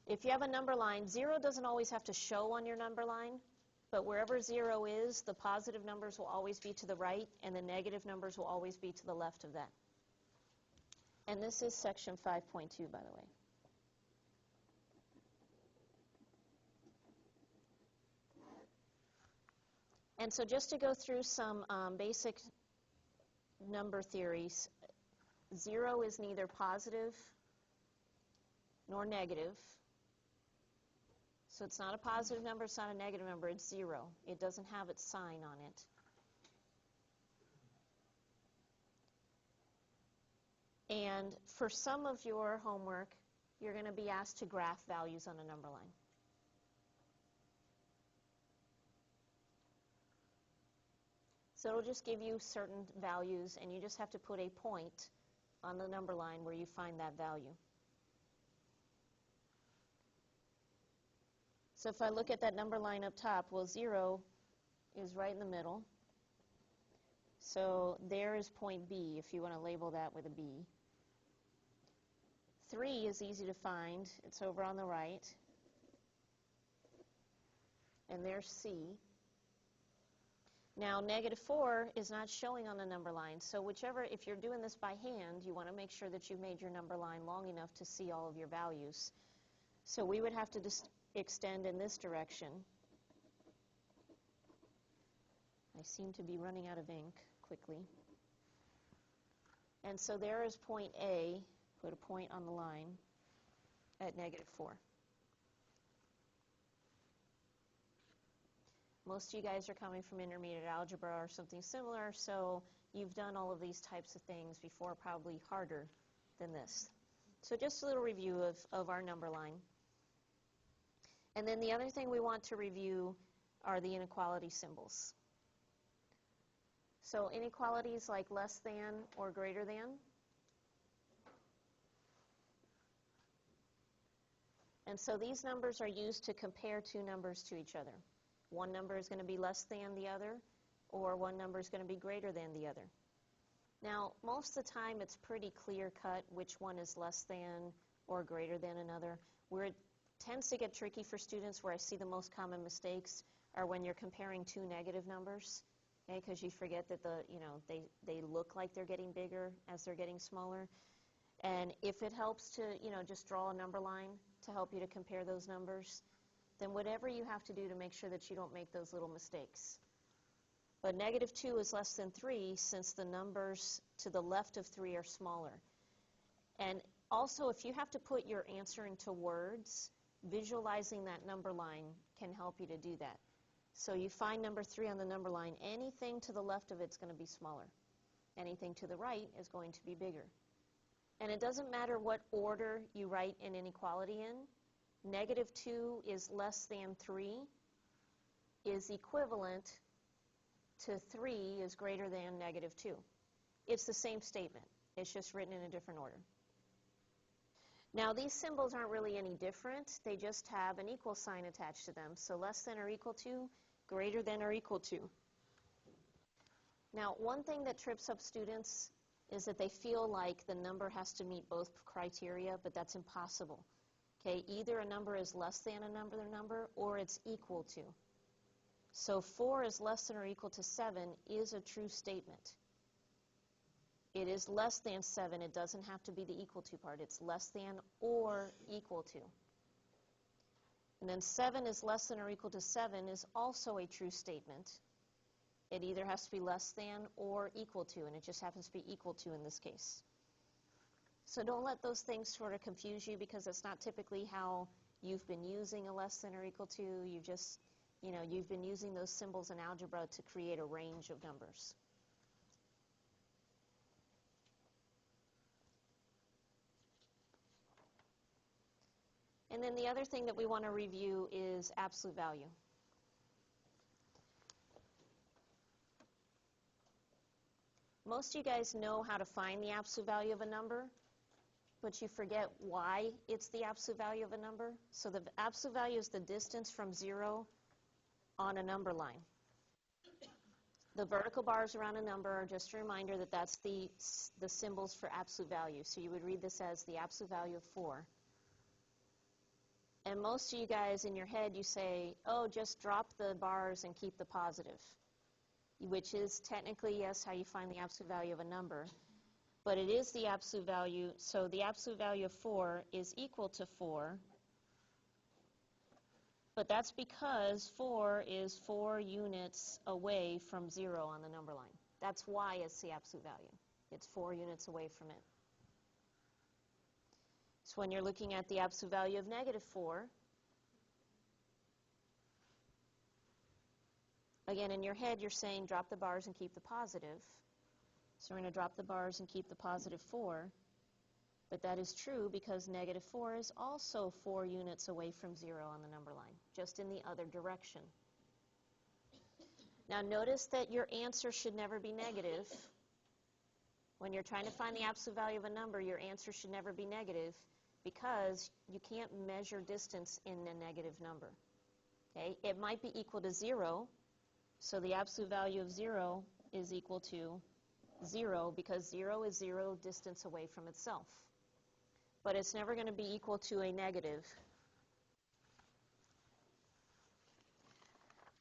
If you have a number line, 0 doesn't always have to show on your number line, but wherever 0 is, the positive numbers will always be to the right, and the negative numbers will always be to the left of that. And this is section 5.2, by the way. And so just to go through some basic number theories, 0 is neither positive nor negative. So it's not a positive number, it's not a negative number, it's 0. It doesn't have its sign on it. And for some of your homework, you're going to be asked to graph values on a number line. So it'll just give you certain values, and you just have to put a point on the number line where you find that value. So if I look at that number line up top, well, 0 is right in the middle. So there is point B, if you want to label that with a B. 3 is easy to find. It's over on the right. And there's C. Now, -4 is not showing on the number line, so whichever, if you're doing this by hand, you want to make sure that you've made your number line long enough to see all of your values. So we would have to just extend in this direction. I seem to be running out of ink quickly. And so there is point A, put a point on the line at -4. Most of you guys are coming from intermediate algebra or something similar, so you've done all of these types of things before, probably harder than this. So just a little review of our number line. And then the other thing we want to review are the inequality symbols. So inequalities like less than or greater than. And so these numbers are used to compare two numbers to each other. One number is going to be less than the other, or one number is going to be greater than the other. Now, most of the time it's pretty clear-cut which one is less than or greater than another. Where it tends to get tricky for students, where I see the most common mistakes, are when you're comparing two negative numbers, okay, because you forget that they look like they're getting bigger as they're getting smaller. And if it helps to just draw a number line to help you to compare those numbers, then whatever you have to do to make sure that you don't make those little mistakes. But -2 is less than 3 since the numbers to the left of 3 are smaller. And also, if you have to put your answer into words, visualizing that number line can help you to do that. So you find number 3 on the number line, anything to the left of it's going to be smaller. Anything to the right is going to be bigger. And it doesn't matter what order you write an inequality in. -2 is less than 3 is equivalent to 3 is greater than -2. It's the same statement. It's just written in a different order. Now, these symbols aren't really any different. They just have an equal sign attached to them. So less than or equal to, greater than or equal to. Now, one thing that trips up students is that they feel like the number has to meet both criteria, but that's impossible. Okay, either a number is less than another number or it's equal to. So 4 is less than or equal to 7 is a true statement. It is less than 7. It doesn't have to be the equal to part. It's less than or equal to. And then 7 is less than or equal to 7 is also a true statement. It either has to be less than or equal to, and it just happens to be equal to in this case. So don't let those things sort of confuse you, because it's not typically how you've been using a less than or equal to. You've just, you've been using those symbols in algebra to create a range of numbers. And then the other thing that we want to review is absolute value. Most of you guys know how to find the absolute value of a number, but you forget why it's the absolute value of a number. So the absolute value is the distance from 0 on a number line. The vertical bars around a number are just a reminder that that's the symbols for absolute value. So you would read this as the absolute value of 4. And most of you guys in your head, you say, oh, just drop the bars and keep the positive, which is technically, yes, how you find the absolute value of a number. But it is the absolute value, so the absolute value of 4 is equal to 4. But that's because 4 is 4 units away from 0 on the number line. That's why it's the absolute value. It's 4 units away from it. So when you're looking at the absolute value of -4, again, in your head, you're saying drop the bars and keep the positive. So we're going to drop the bars and keep the positive 4. But that is true because -4 is also 4 units away from 0 on the number line, just in the other direction. Now notice that your answer should never be negative. When you're trying to find the absolute value of a number, your answer should never be negative because you can't measure distance in a negative number. Okay? It might be equal to 0, so the absolute value of 0 is equal to 0 because 0 is 0 distance away from itself. But it's never going to be equal to a negative.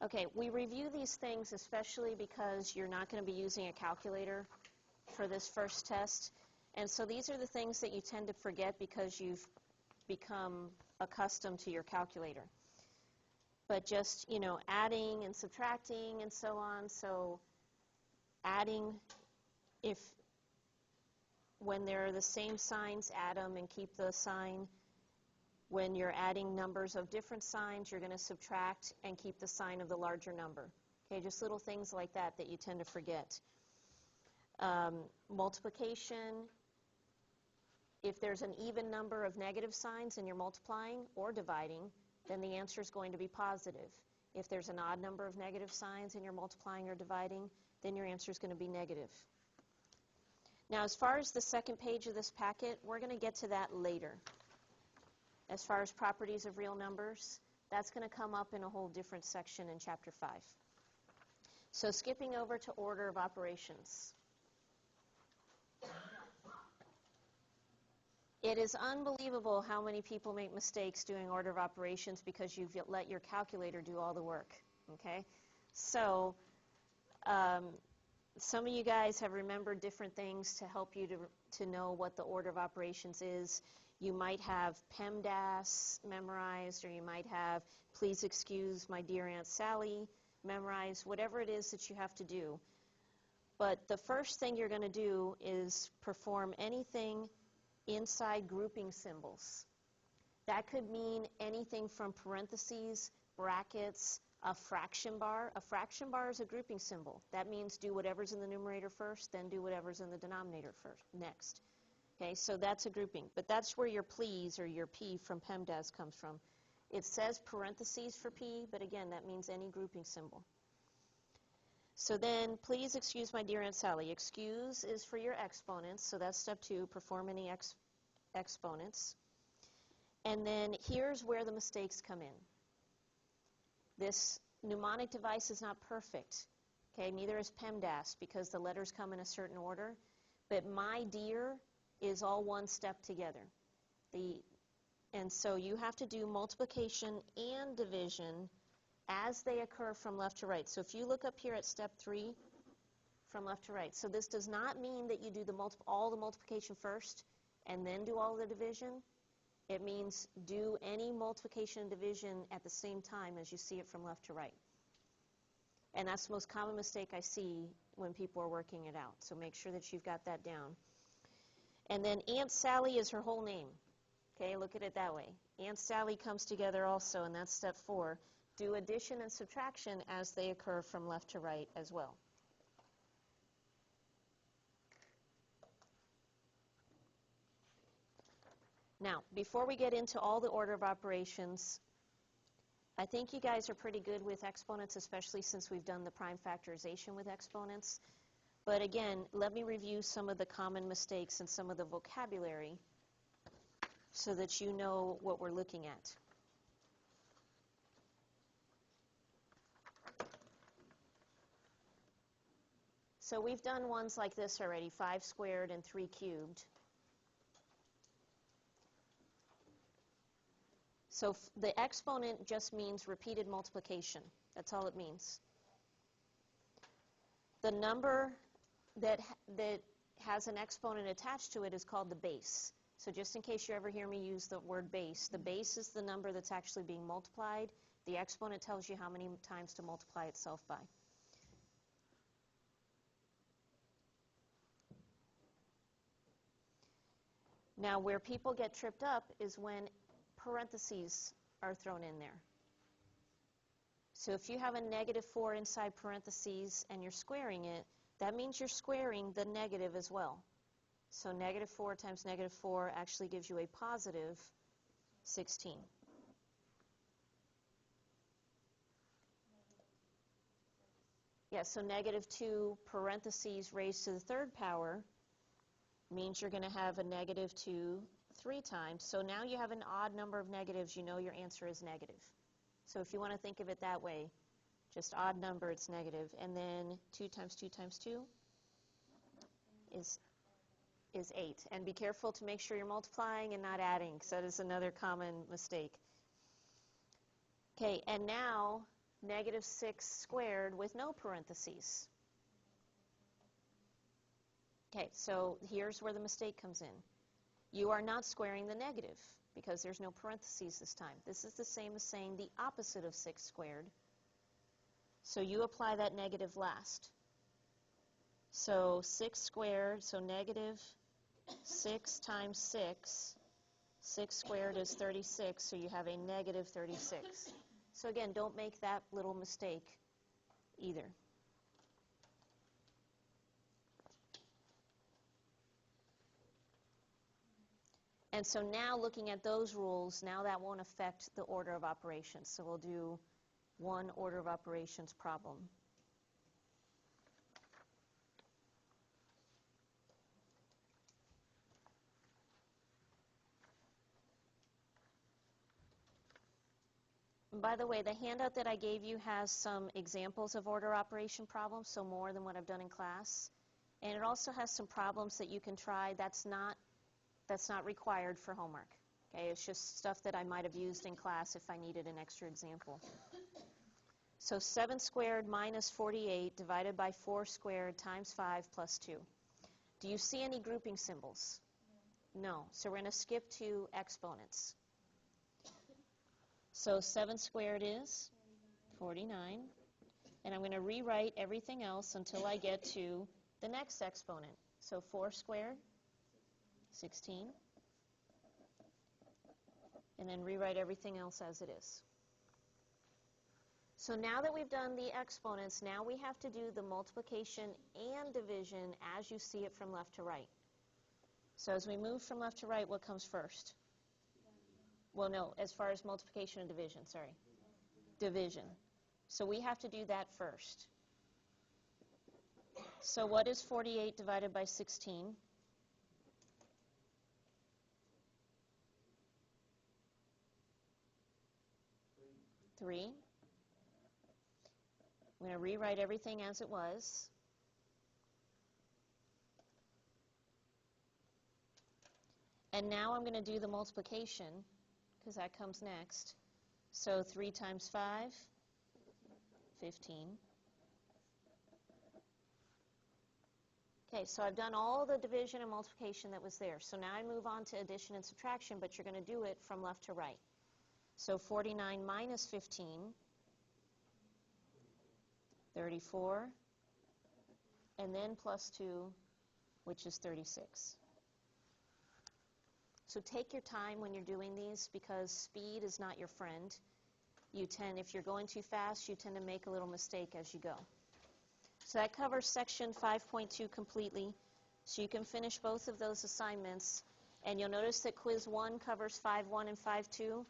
Okay, we review these things especially because you're not going to be using a calculator for this first test. And so these are the things that you tend to forget because you've become accustomed to your calculator. But just, adding and subtracting and so on. So adding, when they're the same signs, add them and keep the sign. When you're adding numbers of different signs, you're going to subtract and keep the sign of the larger number. Okay, just little things like that that you tend to forget. Multiplication, if there's an even number of negative signs and you're multiplying or dividing, then the answer is going to be positive. If there's an odd number of negative signs and you're multiplying or dividing, then your answer is going to be negative. Now, as far as the second page of this packet, we're going to get to that later. As far as properties of real numbers, that's going to come up in a whole different section in Chapter 5. So skipping over to order of operations. It is unbelievable how many people make mistakes doing order of operations because you've let your calculator do all the work. Okay? So some of you guys have remembered different things to help you to know what the order of operations is. You might have PEMDAS memorized, or you might have Please Excuse My Dear Aunt Sally memorized, whatever it is that you have to do. But the first thing you're going to do is perform anything inside grouping symbols. That could mean anything from parentheses, brackets, a fraction bar. A fraction bar is a grouping symbol. That means do whatever's in the numerator first, then do whatever's in the denominator next. Okay, so that's a grouping. But that's where your please or your P from PEMDAS comes from. It says parentheses for P, but again, that means any grouping symbol. So then, please excuse my dear Aunt Sally. Excuse is for your exponents, so that's step 2, perform any exponents. And then here's where the mistakes come in. This mnemonic device is not perfect. Okay, neither is PEMDAS because the letters come in a certain order. But my dear is all one step together. And so you have to do multiplication and division as they occur from left to right. So if you look up here at step 3, from left to right. So this does not mean that you do all the multiplication first and then do all the division. It means do any multiplication and division at the same time as you see it from left to right. And that's the most common mistake I see when people are working it out. So make sure that you've got that down. And then Aunt Sally is her whole name. Okay, look at it that way. Aunt Sally comes together also, and that's step 4. Do addition and subtraction as they occur from left to right as well. Now, before we get into all the order of operations, I think you guys are pretty good with exponents, especially since we've done the prime factorization with exponents. But again, let me review some of the common mistakes and some of the vocabulary so that you know what we're looking at. So we've done ones like this already, 5 squared and 3 cubed. So the exponent just means repeated multiplication. That's all it means. The number that has an exponent attached to it is called the base. So just in case you ever hear me use the word base, the base is the number that's actually being multiplied. The exponent tells you how many times to multiply itself by. Now, where people get tripped up is when parentheses are thrown in there. So if you have a -4 inside parentheses and you're squaring it, that means you're squaring the negative as well. So -4 times -4 actually gives you a positive 16. Yeah, so -2 parentheses raised to the third power means you're going to have a -2 3 times. So now you have an odd number of negatives, you know your answer is negative. So if you want to think of it that way, just odd number, it's negative. And then 2 times 2 times 2 is 8. And be careful to make sure you're multiplying and not adding, because that is another common mistake. Okay, and now -6 squared with no parentheses. Okay, so here's where the mistake comes in. You are not squaring the negative because there's no parentheses this time. This is the same as saying the opposite of 6 squared. So you apply that negative last. So 6 squared, so -6 times 6. 6 squared is 36, so you have a -36. So again, don't make that little mistake either. And so now looking at those rules, now that won't affect the order of operations. So we'll do one order of operations problem. And by the way, the handout that I gave you has some examples of order operation problems, so more than what I've done in class. And it also has some problems that you can try. That's not required for homework. Okay, it's just stuff that I might have used in class if I needed an extra example. So 7 squared minus 48 divided by 4 squared times 5 plus 2. Do you see any grouping symbols? No. So we're going to skip to exponents. So 7 squared is 49. And I'm going to rewrite everything else until I get to the next exponent. So 4 squared, 16. And then rewrite everything else as it is. So now that we've done the exponents, now we have to do the multiplication and division as you see it from left to right. So as we move from left to right, what comes first? Well, no, as far as multiplication and division, sorry. Division. So we have to do that first. So what is 48 divided by 16? 3. I'm going to rewrite everything as it was. And now I'm going to do the multiplication, because that comes next. So 3 times 5, 15. Okay, so I've done all the division and multiplication that was there. So now I move on to addition and subtraction, but you're going to do it from left to right. So 49 minus 15, 34, and then plus 2, which is 36. So take your time when you're doing these, because speed is not your friend. If you're going too fast, you tend to make a little mistake as you go. So that covers section 5.2 completely. So you can finish both of those assignments. And you'll notice that quiz 1 covers 5.1 and 5.2.